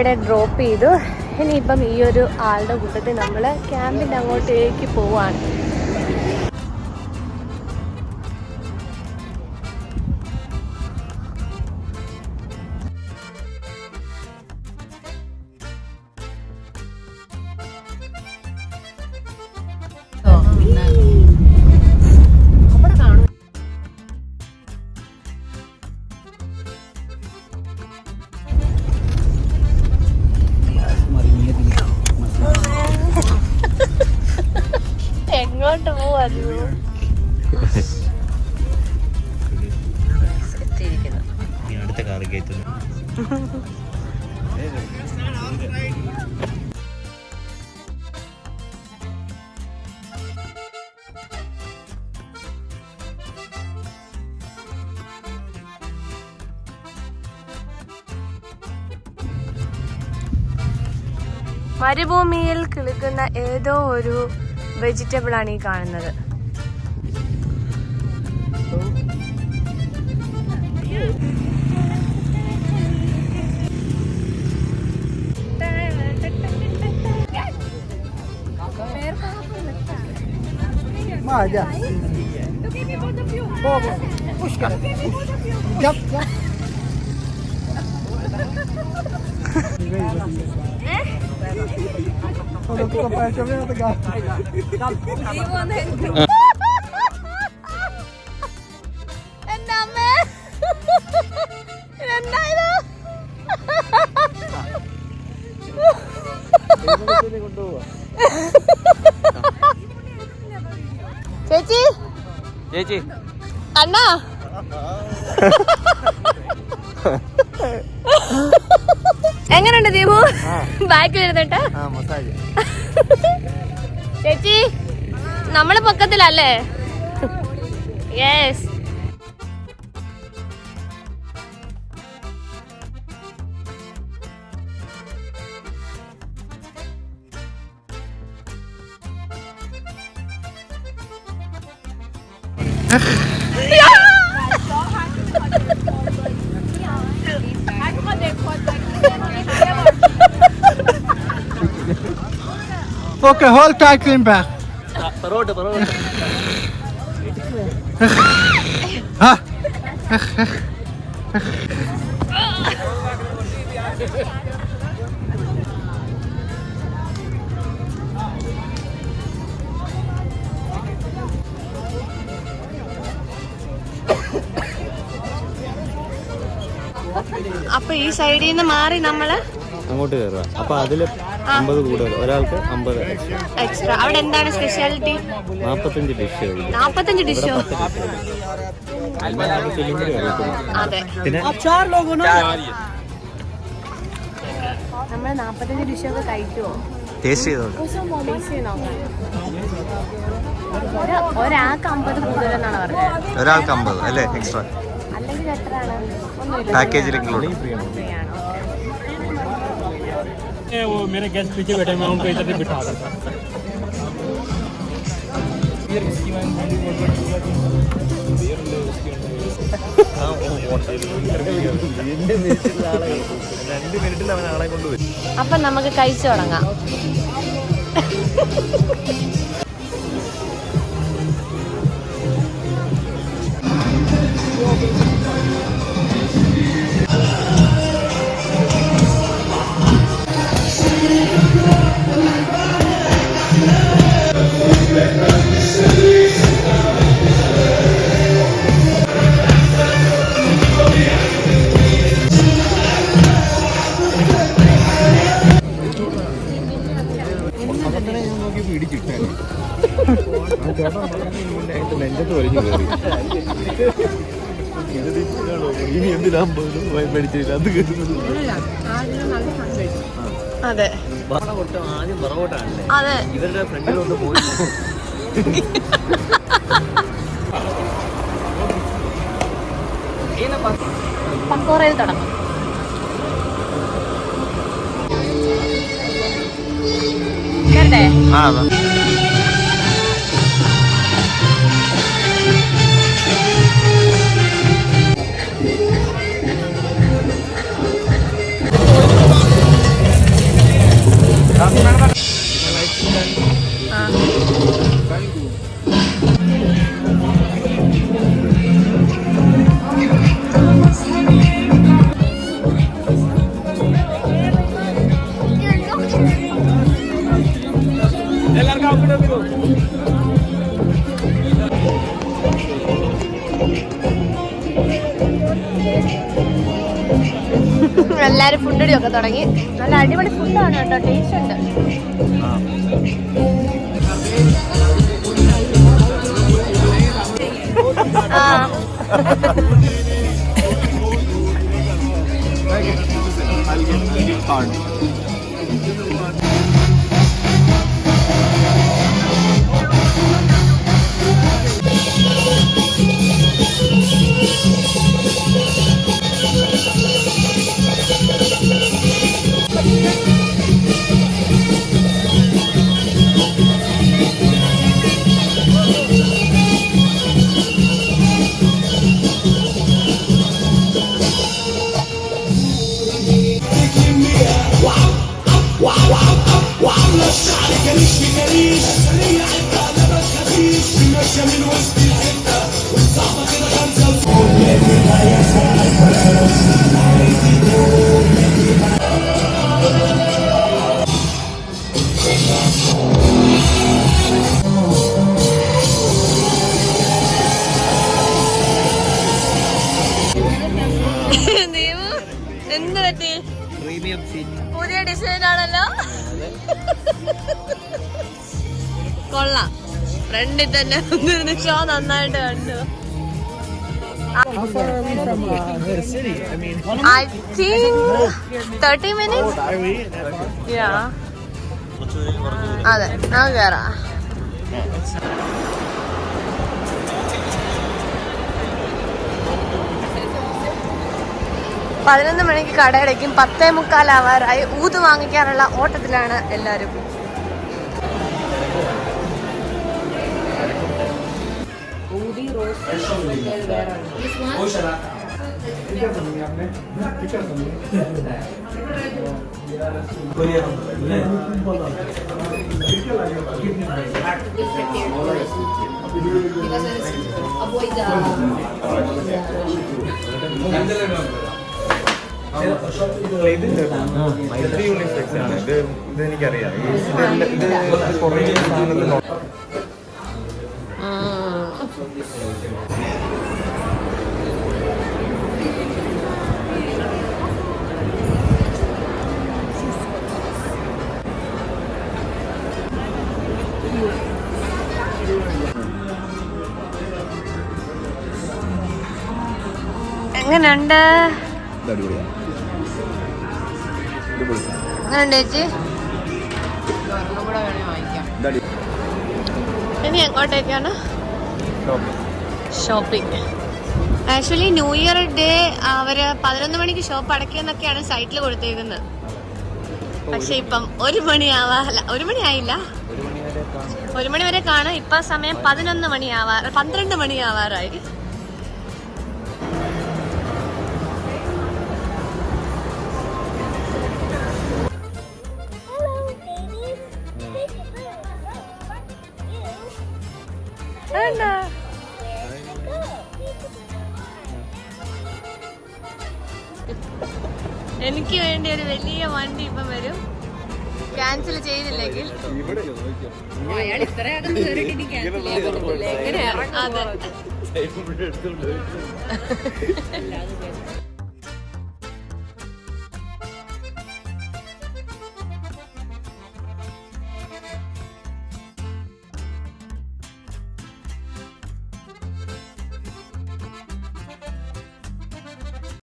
ഇവിടെ ഡ്രോപ്പ് ചെയ്തു. ഇനിയിപ്പം ഈ ഒരു ആളുടെ കൂട്ടത്തിൽ നമ്മൾ ക്യാമ്പിൻ്റെ അങ്ങോട്ടേക്ക് പോവാണ്. എങ്ങോട്ട് പോവാ? അടുത്ത കാറ് കയറ്റുന്നു. മരുഭൂമിയിൽ കിളിക്കുന്ന ഏതോ ഒരു വെജിറ്റബിൾ ആണ് ഈ കാണുന്നത്. ചേച്ചി ചേച്ചി അണ്ണാ എങ്ങനെയുണ്ട് ദീപു? ബാക്കിൽ ഇരുന്നിട്ട് ചേച്ചി നമ്മള് പൊക്കത്തിലല്ലേ? Yes. Okay, hold tight, clean back. Parota. Ah. അപ്പൊ ഈ സൈഡിൽ നിന്ന് മാറി നമ്മള് അങ്ങോട്ട് കയറുക. അപ്പൊ അതില് 50 കൂടുതൽ, ഒരാൾക്ക് 50 എക്സ്ട്രാ. അവിടെ എന്താണ് സ്പെഷ്യാലിറ്റി? 45 ഡിഷ്. 45 ഡിഷോ? അതെ, നമ്മൾ 45 ഡിഷൊക്കെ കഴിക്കുമോ? ടേസ്റ്റ് ചെയ്തോ? ഒരാൾക്ക് 50 കൂടുതലെന്നാണ് പറഞ്ഞത്. ഒരാൾക്ക് 50 അല്ലേ എക്സ്ട്രാ? അല്ലെങ്കിൽ എത്രയാണ്? പാക്കേജിൽ ഇൻക്ലൂഡ്. वो मेरे गेस्ट पीछे बैठे, मैं उनको इधर से बिठा देता। അപ്പൊ നമുക്ക് കഴിച്ചു തുടങ്ങാം. നെഞ്ചത്ത് വലിഞ്ഞു കയറി. ഇനി എന്തിനാ മേടിച്ചില്ല അത് കേൾക്കുന്നത്? അതെ, ആദ്യം പുറകോട്ടാണല്ലേ? അതെ. ഇവരുടെ ഫ്രണ്ടിലോട്ട് പോയി. പക്കോറയിൽ തുടങ്ങും. കേട്ടെ? ആ അതാ. എല്ലാരും ഫുഡടിയൊക്കെ തുടങ്ങി. നല്ല അടിപൊളി ഫുഡാണ് കേട്ടോ, ടേസ്റ്റ് ഉണ്ട്. എന്ത് പറ്റി? പുതിയ ഡിസൈൻ ആണല്ലോ. കൊള്ളാം. ഫ്രണ്ടിൽ തന്നെ ഷോ നന്നായിട്ട് കണ്ടു. I think 30 minutes. Yeah. അതെ, നമുക്ക് കയറാം. പതിനൊന്ന് മണിക്ക് കടയടയ്ക്കും. 10:45 ആവാറായി. ഊത് വാങ്ങിക്കാനുള്ള ഓട്ടത്തിലാണ് എല്ലാവരും. ഇതെനിക്കറിയാം. ഇത് കുറേ സാധനത്തിൽ എങ്ങനെയുണ്ട്? എങ്ങനെയുണ്ട് ചേച്ചി? ഇനി എങ്ങോട്ടേക്കാണ്? Shopping. Actually new year day അവര് 11 മണിക്ക് ഷോപ്പ് അടയ്ക്കുന്നൊക്കെയാണ് സൈറ്റിൽ കൊടുത്തേക്കുന്നത്. പക്ഷെ ഇപ്പം 1 മണി ആയില്ല. 1 മണി വരെ കാണും. ഇപ്പൊ സമയം 12 മണി ആവാറായി. എനിക്ക് വേണ്ടി ഒരു വലിയ വണ്ടി ഇപ്പം വരും. ക്യാൻസൽ ചെയ്തില്ലെങ്കിൽ